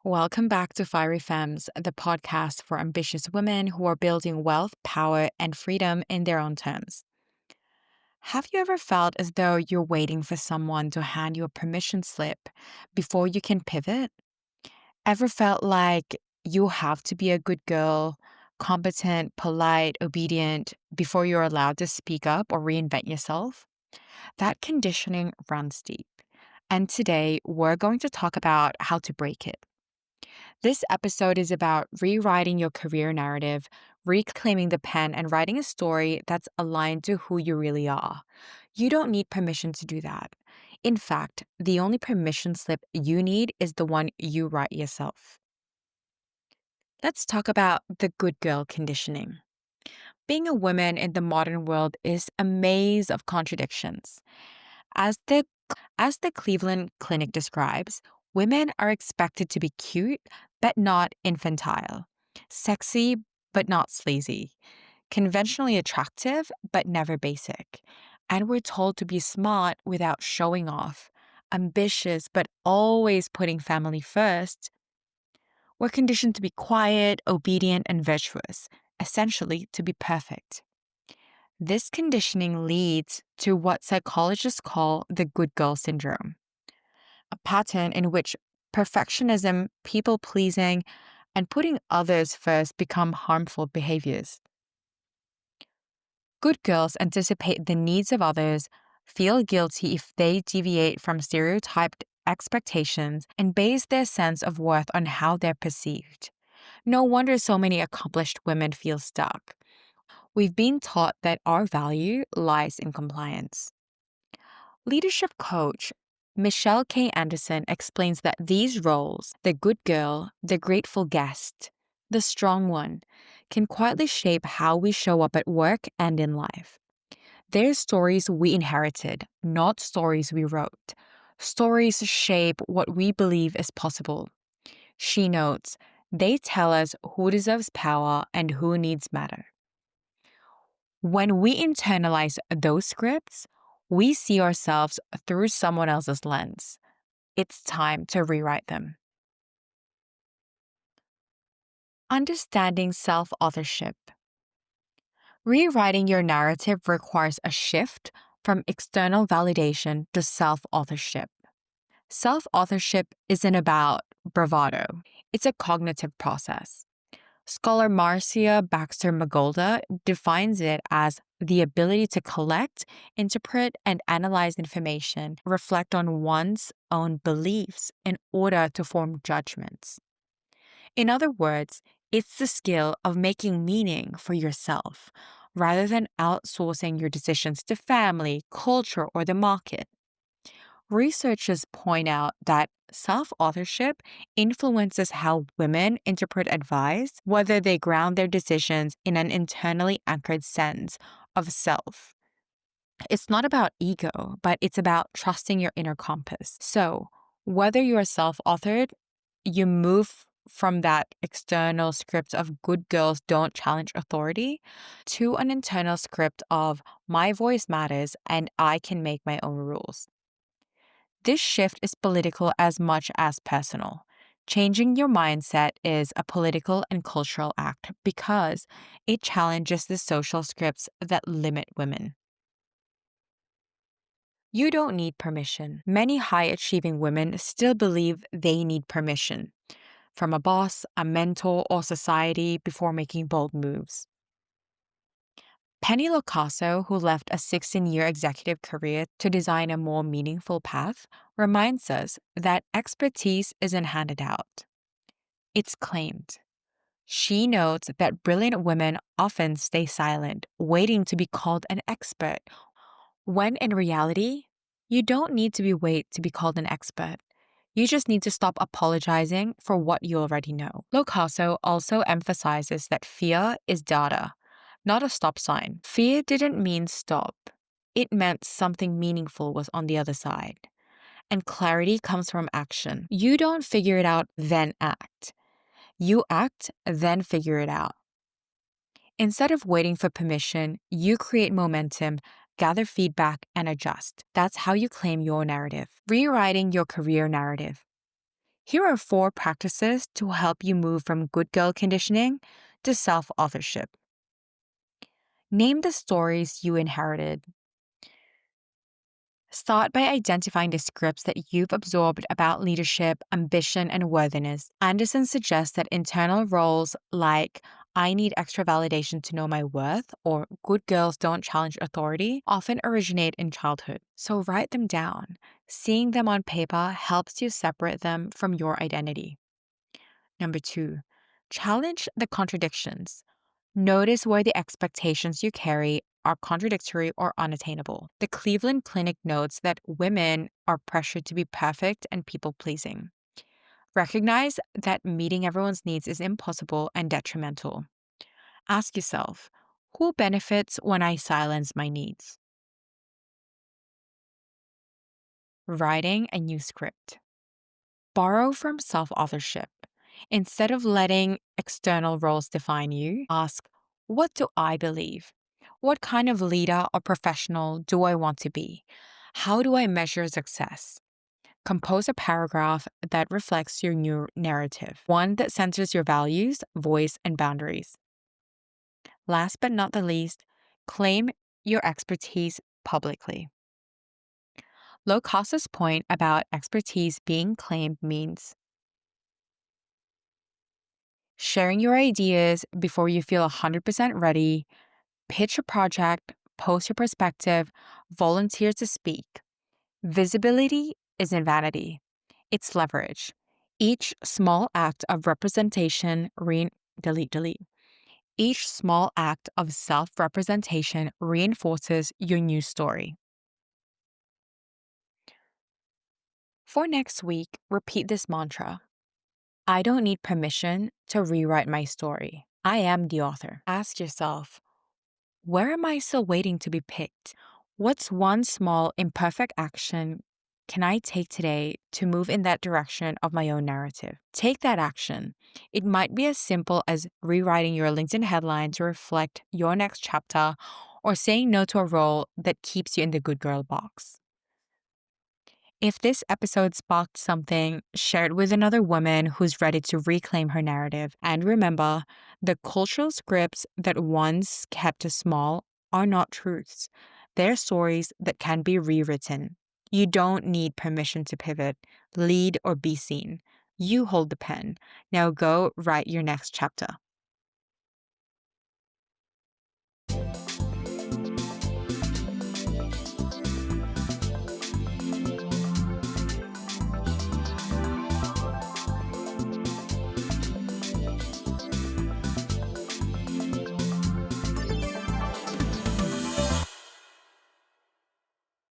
Welcome back to Fiery Femmes, the podcast for ambitious women who are building wealth, power, and freedom in their own terms. Have you ever felt as though you're waiting for someone to hand you a permission slip before you can pivot? Ever felt like you have to be a good girl, competent, polite, obedient before you're allowed to speak up or reinvent yourself? That conditioning runs deep. And today, we're going to talk about how to break it. This episode is about rewriting your career narrative, reclaiming the pen, and writing a story that's aligned to who you really are. You don't need permission to do that. In fact, the only permission slip you need is the one you write yourself. Let's talk about the good girl conditioning. Being a woman in the modern world is a maze of contradictions. As the as the Cleveland Clinic describes, women are expected to be cute but not infantile, sexy but not sleazy, conventionally attractive but never basic. And we're told to be smart without showing off, ambitious but always putting family first. We're conditioned to be quiet, obedient, and virtuous, essentially to be perfect. This conditioning leads to what psychologists call the good girl syndrome, a pattern in which perfectionism, people pleasing, and putting others first become harmful behaviors. Good girls anticipate the needs of others, feel guilty if they deviate from stereotyped expectations, and base their sense of worth on how they're perceived. No wonder so many accomplished women feel stuck. We've been taught that our value lies in compliance. Leadership coach Michelle K. Anderson explains that these roles, the good girl, the grateful guest, the strong one, can quietly shape how we show up at work and in life. They're stories we inherited, not stories we wrote. Stories shape what we believe is possible. She notes, they tell us who deserves power and who needs matter. When we internalize those scripts, we see ourselves through someone else's lens. It's time to rewrite them. Understanding self-authorship. Rewriting your narrative requires a shift from external validation to self-authorship. Self-authorship isn't about bravado. It's a cognitive process. Scholar Marcia Baxter Magolda defines it as the ability to collect, interpret, and analyze information, reflect on one's own beliefs in order to form judgments. In other words, it's the skill of making meaning for yourself rather than outsourcing your decisions to family, culture, or the market. Researchers point out that self-authorship influences how women interpret advice, whether they ground their decisions in an internally anchored sense of self. It's not about ego, but it's about trusting your inner compass. So, whether you are self-authored, you move from that external script of good girls don't challenge authority to an internal script of my voice matters and I can make my own rules. This shift is political as much as personal. Changing your mindset is a political and cultural act because it challenges the social scripts that limit women. You don't need permission. Many high achieving women still believe they need permission from a boss, a mentor, or society before making bold moves. Penny Locasso, who left a 16-year executive career to design a more meaningful path, reminds us that expertise isn't handed out. It's claimed. She notes that brilliant women often stay silent, waiting to be called an expert, when in reality, you don't need to be wait to be called an expert. You just need to stop apologizing for what you already know. Locasso also emphasizes that fear is data, not a stop sign. Fear didn't mean stop. It meant something meaningful was on the other side. And clarity comes from action. You don't figure it out, then act. You act, then figure it out. Instead of waiting for permission, you create momentum, gather feedback, and adjust. That's how you claim your narrative. Rewriting your career narrative. Here are 4 practices to help you move from good girl conditioning to self authorship. Name the stories you inherited. Start by identifying the scripts that you've absorbed about leadership, ambition, and worthiness. Anderson suggests that internal roles like I need extra validation to know my worth or good girls don't challenge authority often originate in childhood. So write them down. Seeing them on paper helps you separate them from your identity. Number 2, challenge the contradictions. Notice where the expectations you carry are contradictory or unattainable. The Cleveland Clinic notes that women are pressured to be perfect and people pleasing. Recognize that meeting everyone's needs is impossible and detrimental. Ask yourself, who benefits when I silence my needs? Writing a new script. Borrow from self authorship. Instead of letting external roles define you, ask, what do I believe? What kind of leader or professional do I want to be? How do I measure success? Compose a paragraph that reflects your new narrative, one that centers your values, voice, and boundaries. Last but not the least, claim your expertise publicly. Locasa's point about expertise being claimed means sharing your ideas before you feel 100% ready, pitch a project, post your perspective, volunteer to speak. Visibility isn't vanity, it's leverage. Each small act of representation, delete. Each small act of self-representation reinforces your new story. For next week, repeat this mantra. I don't need permission to rewrite my story. I am the author. Ask yourself, where am I still waiting to be picked? What's one small, imperfect action can I take today to move in that direction of my own narrative? Take that action. It might be as simple as rewriting your LinkedIn headline to reflect your next chapter or saying no to a role that keeps you in the good girl box. If this episode sparked something, share it with another woman who's ready to reclaim her narrative. And remember, the cultural scripts that once kept us small are not truths. They're stories that can be rewritten. You don't need permission to pivot, lead, or be seen. You hold the pen. Now go write your next chapter.